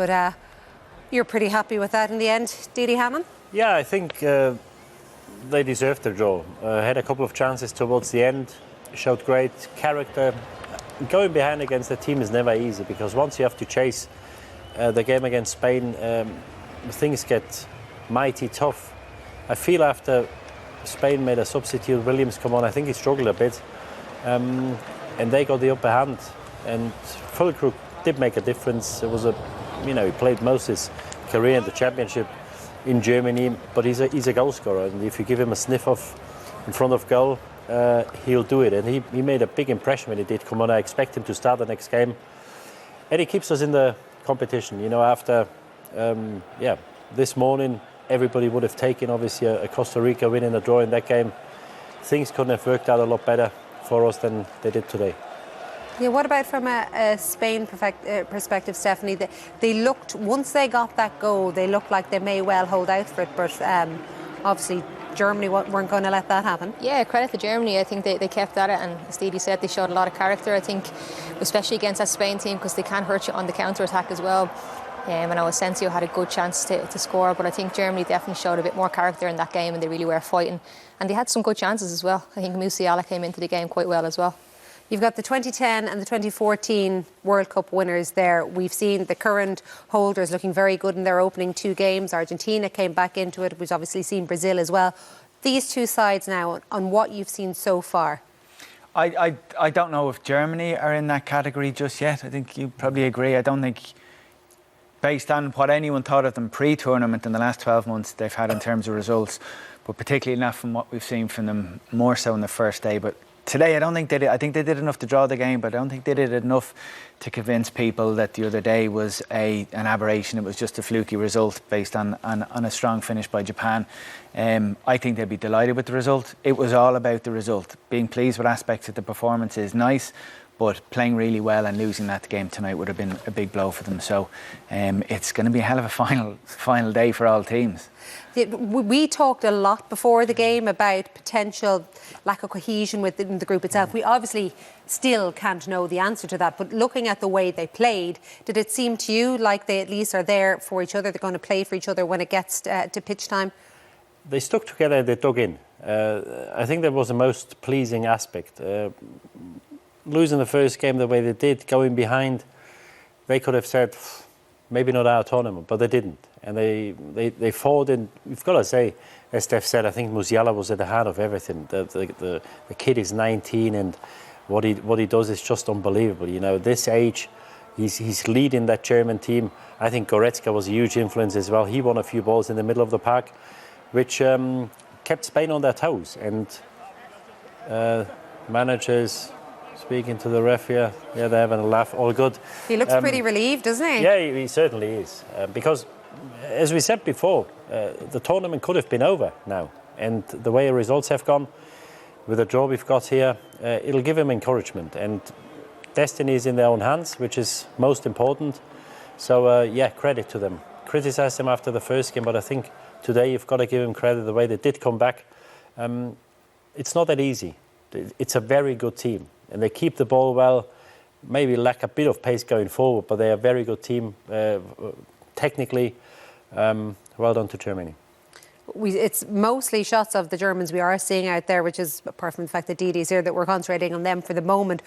but you're pretty happy with that in the end, Didi Hammond? Yeah, I think they deserved their draw. Had a couple of chances towards the end, showed great character. Going behind against a team is never easy, because once you have to chase the game against Spain, things get mighty tough. I feel after Spain made a substitute, Williams come on, I think he struggled a bit, and they got the upper hand. And Fulkrug did make a difference. It was he played most of his career in the championship in Germany, but he's a goal scorer, and if you give him a sniff of in front of goal, he'll do it. And he made a big impression when he did come on. I expect him to start the next game, and he keeps us in the competition. After this morning, everybody would have taken obviously a Costa Rica win and a draw in that game. Things couldn't have worked out a lot better for us than they did today. Yeah, what about from a Spain perspective, Stephanie? They looked, once they got that goal, they looked like they may well hold out for it, but obviously Germany weren't going to let that happen. Yeah, credit to Germany. I think they kept at it, and as Didi said, they showed a lot of character, I think, especially against that Spain team, because they can hurt you on the counter-attack as well. And I know Asensio had a good chance to score, but I think Germany definitely showed a bit more character in that game, and they really were fighting. And they had some good chances as well. I think Musiala came into the game quite well as well. You've got the 2010 and the 2014 World Cup winners there. We've seen the current holders looking very good in their opening two games. Argentina came back into it. We've obviously seen Brazil as well. These two sides now, on what you've seen so far. I don't know if Germany are in that category just yet. I think you probably agree. I don't think, based on what anyone thought of them pre-tournament in the last 12 months they've had in terms of results, but particularly not from what we've seen from them, more so in the first day. But today, I don't think they did. I think they did enough to draw the game, but I don't think they did enough to convince people that the other day was an aberration. It was just a fluky result based on a strong finish by Japan. I think they'd be delighted with the result. It was all about the result. Being pleased with aspects of the performance is nice, but playing really well and losing that game tonight would have been a big blow for them. So it's going to be a hell of a final day for all teams. We talked a lot before the game about potential lack of cohesion within the group itself. We obviously still can't know the answer to that, but looking at the way they played, did it seem to you like they at least are there for each other? They're going to play for each other when it gets to pitch time? They stuck together, they dug in. I think that was the most pleasing aspect. Losing the first game the way they did, going behind, they could have said, maybe not our tournament, but they didn't. And they fought, and we've got to say, as Steph said, I think Musiala was at the heart of everything. The kid is 19, and what he does is just unbelievable. At this age, he's leading that German team. I think Goretzka was a huge influence as well. He won a few balls in the middle of the park, which kept Spain on their toes. And managers speaking to the ref here, they're having a laugh, all good. He looks pretty relieved, doesn't he? Yeah, he certainly is. Because, as we said before, the tournament could have been over now. And the way the results have gone, with the draw we've got here, it'll give him encouragement. And destiny is in their own hands, which is most important. So, credit to them. Criticise them after the first game, but I think today you've got to give them credit the way they did come back. It's not that easy. It's a very good team. And they keep the ball well, maybe lack a bit of pace going forward, but they're a very good team technically. Well done to Germany. It's mostly shots of the Germans we are seeing out there, which is, apart from the fact that Didi's here, that we're concentrating on them for the moment.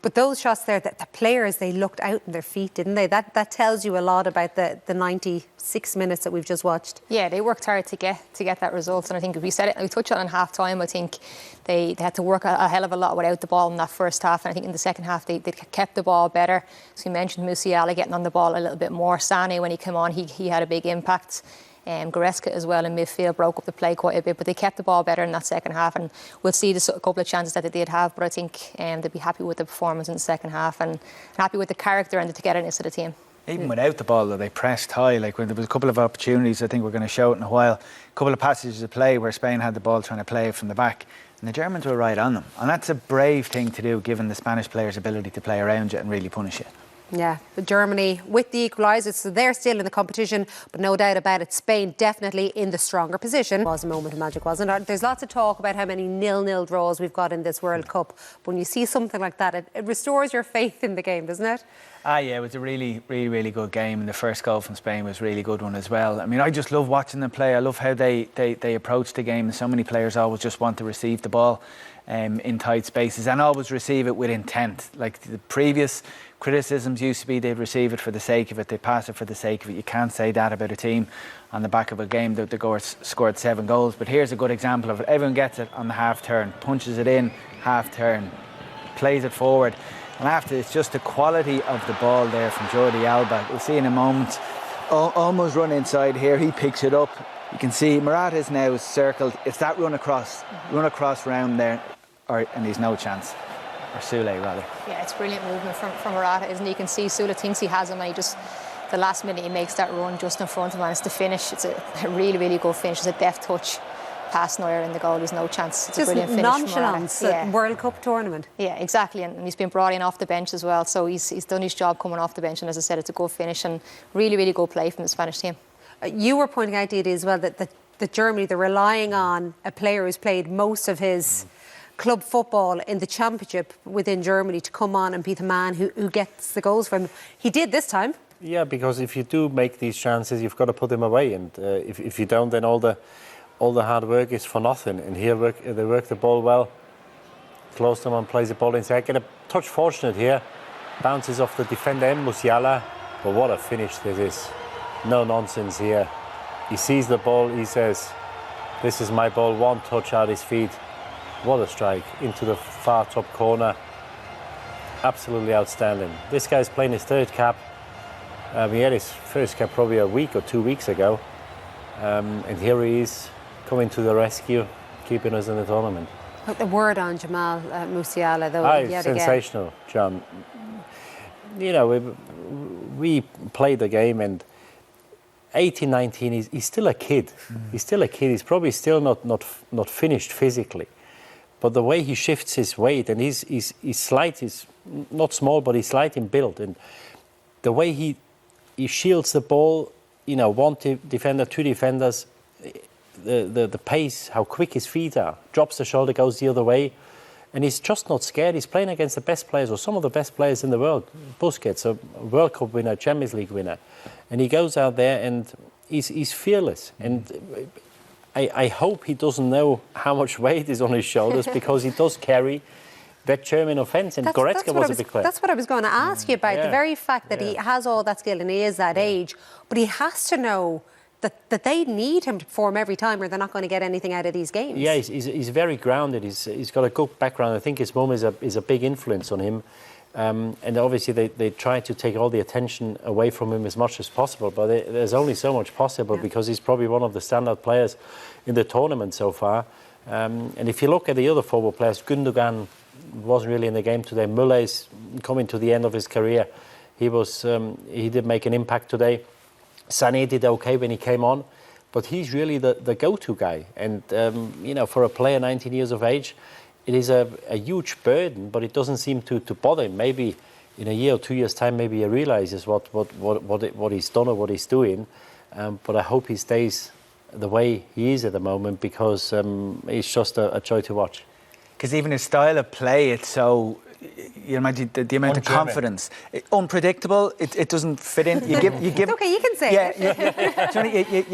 But those shots there, the players, they looked out on their feet, didn't they? That tells you a lot about the 96 minutes that we've just watched. Yeah, they worked hard to get that result, and I think we said it. We touched on it in half time. I think they had to work a hell of a lot without the ball in that first half, and I think in the second half they kept the ball better. So you mentioned Musiala getting on the ball a little bit more. Sané, when he came on, he had a big impact. Goretzka as well in midfield broke up the play quite a bit, but they kept the ball better in that second half, and we'll see a couple of chances that they did have, but I think they'd be happy with the performance in the second half and happy with the character and the togetherness of the team. Even without the ball, though, they pressed high. Like, when there was a couple of opportunities, I think we're going to show it in a while, a couple of passages of play where Spain had the ball trying to play it from the back, and the Germans were right on them, and that's a brave thing to do given the Spanish players' ability to play around you and really punish you. Yeah, but Germany with the equaliser, so they're still in the competition, but no doubt about it, Spain definitely in the stronger position. It was a moment of magic, wasn't it? There's lots of talk about how many 0-0 draws we've got in this World Cup. But when you see something like that, it restores your faith in the game, doesn't it? Yeah, it was a really good game, and the first goal from Spain was a really good one as well. I mean, I just love watching them play. I love how they approach the game. So many players always just want to receive the ball in tight spaces and always receive it with intent. Like the previous criticisms used to be they'd receive it for the sake of it, they pass it for the sake of it. You can't say that about a team on the back of a game that scored 7 goals. But here's a good example of it. Everyone gets it on the half turn, punches it in, half turn, plays it forward. And after, it's just the quality of the ball there from Jordi Alba. We'll see in a moment. Almost run inside here. He picks it up. You can see Morata is now circled. It's that run across round there, and he's no chance. Or Sule, rather. Yeah, it's brilliant movement from Morata, isn't it? You can see Sule thinks he has him, and he just, the last minute he makes that run just in front of him, and it's the finish. It's a really good finish. It's a deft touch. Past Neuer in the goal, there's no chance. It's just a brilliant finish. Nonchalance at World Cup tournament. Yeah, exactly, and he's been brought in off the bench as well, so he's done his job coming off the bench, and as I said, it's a good finish and really good play from the Spanish team. You were pointing out, Didi, as well that Germany, they're relying on a player who's played most of his club football in the championship within Germany to come on and be the man who gets the goals from him. He did this time. Yeah, because if you do make these chances, you've got to put them away, and if you don't, then all the hard work is for nothing. And here they work the ball well. Klostermann plays the ball inside. Get a touch fortunate here. Bounces off the defender, Musiala. But what a finish this is. No nonsense here. He sees the ball, he says, this is my ball, one touch out his feet. What a strike into the far top corner. Absolutely outstanding. This guy's playing his third cap. He had his first cap probably a week or 2 weeks ago. And here he is, coming to the rescue, keeping us in the tournament. Put the word on Jamal Musiala, though. It's sensational, John. You know, we played the game, and 18, 19, he's still a kid. He's still a kid. He's probably still not finished physically. But the way he shifts his weight, and he's slight, he's not small, but he's slight in build. And the way he shields the ball, you know, one defender, two defenders, the pace, how quick his feet are, drops the shoulder, goes the other way, and he's just not scared. He's playing against the best players, or some of the best players in the world. Busquets, a World Cup winner, Champions League winner, and he goes out there and he's fearless. And I hope he doesn't know how much weight is on his shoulders, because he does carry that German offence, and Goretzka was a big player. That's what I was going to ask you about. The very fact that he has all that skill and he is that age, but he has to know that they need him to perform every time, or they're not going to get anything out of these games. Yeah, he's very grounded. He's got a good background. I think his mum is a big influence on him. And obviously they try to take all the attention away from him as much as possible, but there's only so much possible, because he's probably one of the standout players in the tournament so far. And if you look at the other forward players, Gundogan wasn't really in the game today. Müller is coming to the end of his career. He did make an impact today. Sané did okay when he came on, but he's really the go-to guy. And you know, for a player 19 years of age, it is a huge burden, but it doesn't seem to bother him. Maybe in a year or 2 years' time, maybe he realises what he's done or what he's doing. But I hope he stays the way he is at the moment, because it's just a joy to watch. Because even his style of play, it's so, you imagine the amount of confidence. Unpredictable. It doesn't fit in. You give. Okay, you can say it.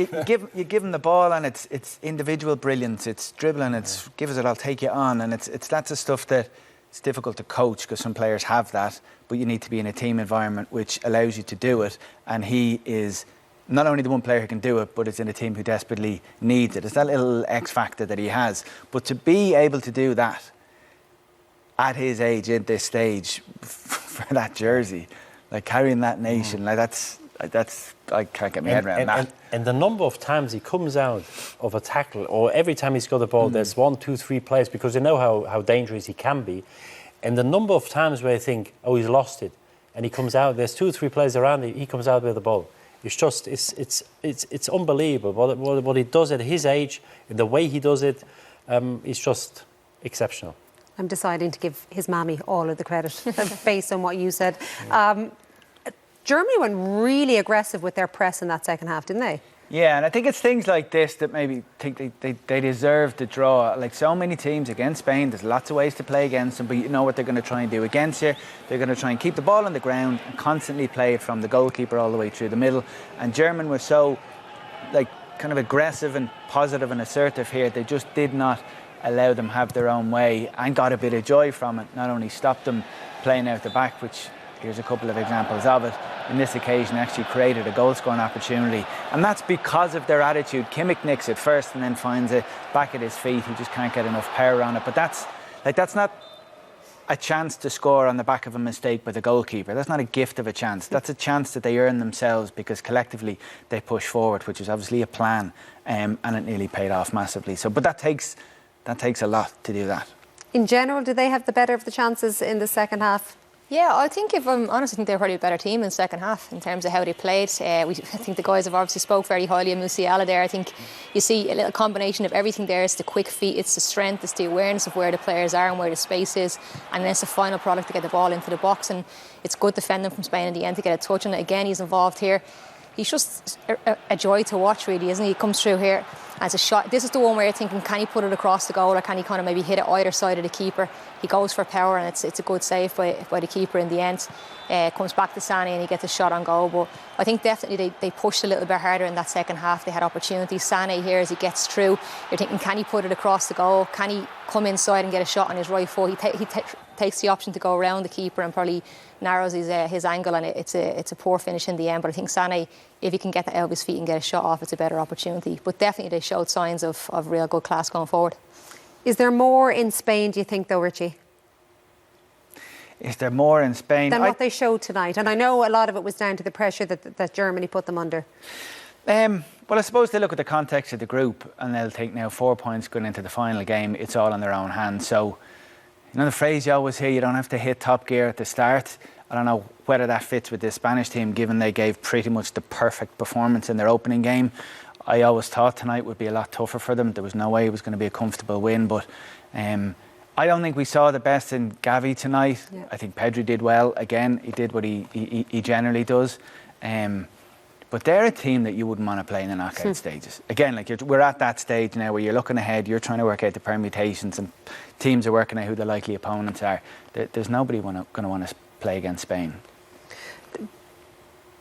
You give him the ball, and it's individual brilliance. It's dribbling. It's give us it. I'll take you on, and it's that's the stuff that it's difficult to coach, because some players have that, but you need to be in a team environment which allows you to do it. And he is not only the one player who can do it, but it's in a team who desperately needs it. It's that little X factor that he has. But to be able to do that at his age, at this stage, for that jersey, like carrying that nation, like that's I can't get my head around that. And the number of times he comes out of a tackle, or every time he's got the ball, there's 1, 2, 3 players, because they know how dangerous he can be. And the number of times where I think, oh, he's lost it, and he comes out, there's 2 or 3 players around, he comes out with the ball. It's just, it's unbelievable what he does at his age, and the way he does it, is just exceptional. I'm deciding to give his mammy all of the credit based on what you said. Germany went really aggressive with their press in that second half, didn't they? Yeah, and I think it's things like this that maybe think they deserve the draw. Like so many teams against Spain, there's lots of ways to play against them, but you know what they're going to try and do against you. They're going to try and keep the ball on the ground and constantly play it from the goalkeeper all the way through the middle. And German were so, like, kind of aggressive and positive and assertive here. They just did not allow them have their own way and got a bit of joy from it. Not only stopped them playing out the back, which here's a couple of examples of it. In this occasion, actually created a goal-scoring opportunity. And that's because of their attitude. Kimmich nicks it first and then finds it back at his feet. He just can't get enough power on it. But that's not a chance to score on the back of a mistake by the goalkeeper. That's not a gift of a chance. That's a chance that they earn themselves because collectively they push forward, which is obviously a plan, and it nearly paid off massively. But that takes a lot to do that. In general, do they have the better of the chances in the second half? Yeah, I think if I'm honest, I think they're probably a better team in the second half in terms of how they played. I think the guys have obviously spoke very highly of Musiala there. I think you see a little combination of everything there. It's the quick feet, it's the strength, it's the awareness of where the players are and where the space is, and then it's the final product to get the ball into the box. And it's good defending from Spain in the end to get a touch on it. Again, he's involved here. He's just a joy to watch, really, isn't he? He comes through here as a shot. This is the one where you're thinking, can he put it across the goal or can he kind of maybe hit it either side of the keeper? He goes for power and it's a good save by the keeper in the end. Comes back to Sané and he gets a shot on goal. But I think definitely they pushed a little bit harder in that second half. They had opportunities. Sané here, as he gets through, you're thinking, can he put it across the goal? Can he come inside and get a shot on his right foot? He takes the option to go around the keeper and probably narrows his angle, and it's a poor finish in the end. But I think Sané, if he can get that out of his feet and get a shot off, it's a better opportunity. But definitely they showed signs of real good class going forward. Is there more in Spain, do you think, though, Richie? Is there more in Spain? Than what they showed tonight? And I know a lot of it was down to the pressure that Germany put them under. Well, I suppose they look at the context of the group and they'll think now 4 points going into the final game, it's all in their own hands. So, you know the phrase you always hear, you don't have to hit top gear at the start. I don't know whether that fits with the Spanish team, given they gave pretty much the perfect performance in their opening game. I always thought tonight would be a lot tougher for them. There was no way it was going to be a comfortable win, but I don't think we saw the best in Gavi tonight. Yeah. I think Pedri did well. Again, he did what he generally does. But they're a team that you wouldn't want to play in the knockout stages. Again, like we're at that stage now where you're looking ahead, you're trying to work out the permutations, and teams are working out who the likely opponents are. There's nobody going to want to play against Spain.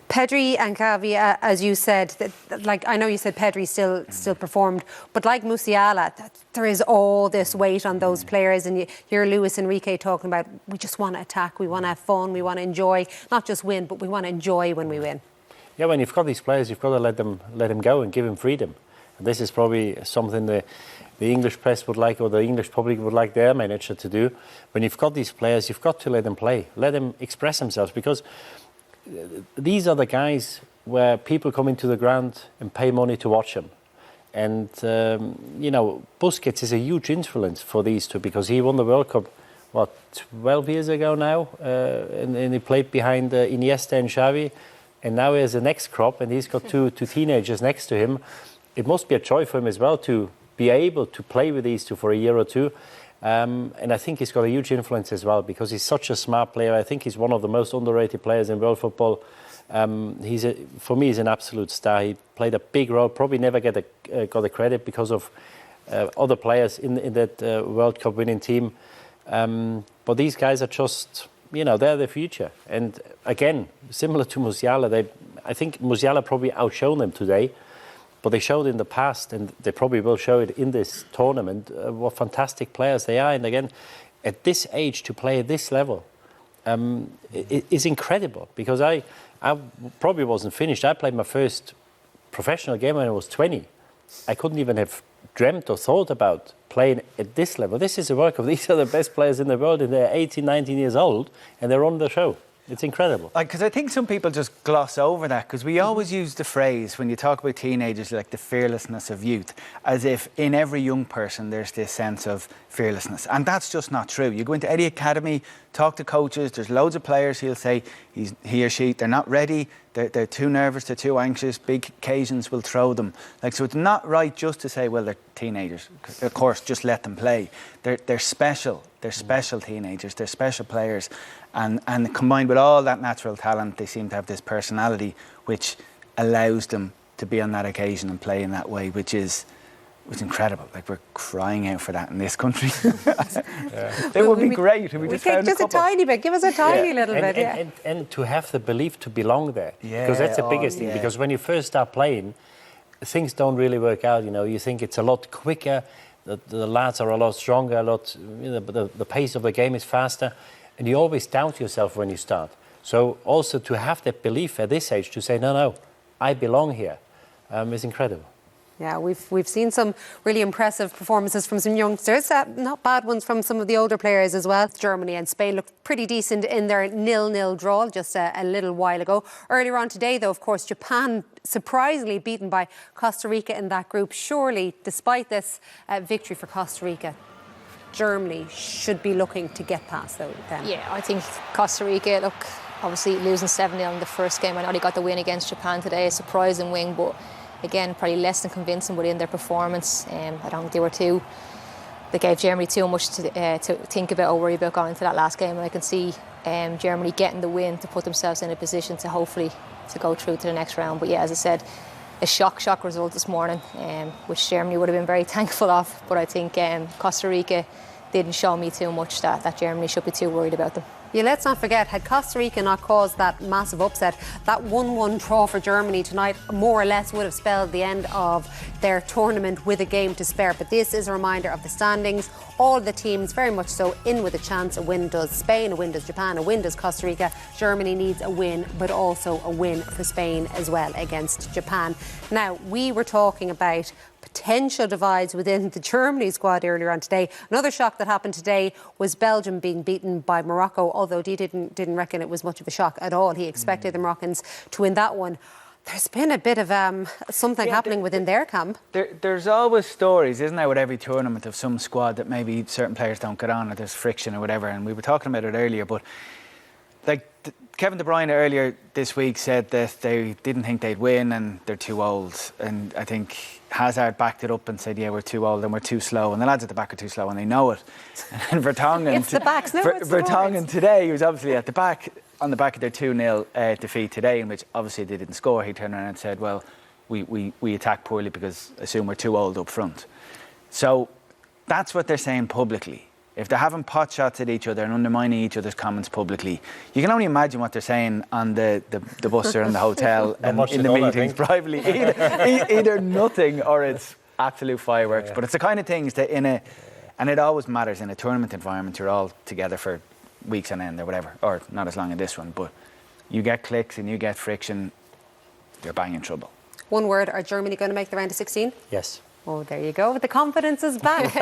Pedri and Gavi, as you said, like I know you said Pedri still performed, but like Musiala, there is all this weight on those players, and you hear Luis Enrique talking about we just want to attack, we want to have fun, we want to enjoy, not just win, but we want to enjoy when we win. Yeah, when you've got these players, you've got to let them go and give them freedom. And this is probably something the English press would like, or the English public would like their manager to do. When you've got these players, you've got to let them play, let them express themselves, because these are the guys where people come into the ground and pay money to watch them. And, Busquets is a huge influence for these two, because he won the World Cup, 12 years ago now? And he played behind Iniesta and Xavi. And now he has the next crop, and he's got two teenagers next to him. It must be a joy for him as well to be able to play with these two for a year or two. And I think he's got a huge influence as well, because he's such a smart player. I think he's one of the most underrated players in world football. For me, he's an absolute star. He played a big role, probably never got the credit because of other players in that World Cup winning team. But these guys are just... they're the future. And again, similar to Musiala, I think Musiala probably outshone them today, but they showed in the past, and they probably will show it in this tournament, what fantastic players they are. And again, at this age, to play at this level is incredible, because I probably wasn't finished. I played my first professional game when I was 20. I couldn't even have dreamt or thought about playing at this level. This is a World Cup. These are the best players in the world, and they're 18, 19 years old, and they're on the show. It's incredible. Because I think some people just gloss over that, because we always use the phrase, when you talk about teenagers, like the fearlessness of youth, as if in every young person there's this sense of fearlessness. And that's just not true. You go into any academy, talk to coaches, there's loads of players, he'll say he or she, they're not ready, they're too nervous, they're too anxious, big occasions will throw them. So it's not right just to say, well, they're teenagers. Of course, just let them play. They're special. They're special teenagers, they're special players, and combined with all that natural talent, they seem to have this personality which allows them to be on that occasion and play in that way, which is incredible. Like, we're crying out for that in this country. It would be great if we just found a couple. Just a tiny bit. Give us a tiny little bit. And to have the belief to belong there, because that's the biggest thing. Because when you first start playing, things don't really work out. You know, you think it's a lot quicker. The lads are a lot stronger. The pace of the game is faster, and you always doubt yourself when you start. So also to have that belief at this age to say, no, I belong here, is incredible. Yeah, we've seen some really impressive performances from some youngsters, not bad ones from some of the older players as well. Germany and Spain looked pretty decent in their 0-0 draw just a little while ago. Earlier on today, though, of course, Japan surprisingly beaten by Costa Rica in that group. Surely, despite this victory for Costa Rica, Germany should be looking to get past them. Yeah, I think Costa Rica, look, obviously losing 7-0 in the first game. I know they got the win against Japan today, a surprising win, but again, probably less than convincing within their performance. I don't think they gave Germany too much to think about or worry about going into that last game. And I can see Germany getting the win to put themselves in a position to hopefully to go through to the next round. But yeah, as I said, a shock result this morning, which Germany would have been very thankful of. But I think Costa Rica didn't show me too much that Germany should be too worried about them. Yeah, let's not forget, had Costa Rica not caused that massive upset, that 1-1 draw for Germany tonight more or less would have spelled the end of their tournament with a game to spare. But this is a reminder of the standings. All the teams very much so in with a chance. A win does Spain, a win does Japan, a win does Costa Rica. Germany needs a win, but also a win for Spain as well against Japan. Now, we were talking about potential divides within the Germany squad earlier on today. Another shock that happened today was Belgium being beaten by Morocco, although he didn't reckon it was much of a shock at all. He expected the Moroccans to win that one. There's been a bit of something happening within their camp. There's always stories, isn't there, with every tournament of some squad that maybe certain players don't get on or there's friction or whatever, and we were talking about it earlier, but like Kevin De Bruyne earlier this week said that they didn't think they'd win and they're too old, and I think Hazard backed it up and said, yeah, we're too old and we're too slow, and the lads at the back are too slow and they know it. And Vertonghen, it's the backs, no, it's the Vertonghen today, he was obviously at the back, on the back of their 2-0 defeat today, in which obviously they didn't score. He turned around and said, well, we attack poorly because I assume we're too old up front. So that's what they're saying publicly. If they're having pot shots at each other and undermining each other's comments publicly, you can only imagine what they're saying on the bus or in the hotel and in the meetings privately. Either nothing or it's absolute fireworks. Yeah. But it's the kind of things that and it always matters in a tournament environment, you're all together for weeks on end or whatever, or not as long as this one, but you get clicks and you get friction, you're bang in trouble. One word, are Germany going to make the round of 16? Yes. Oh, there you go. The confidence is back.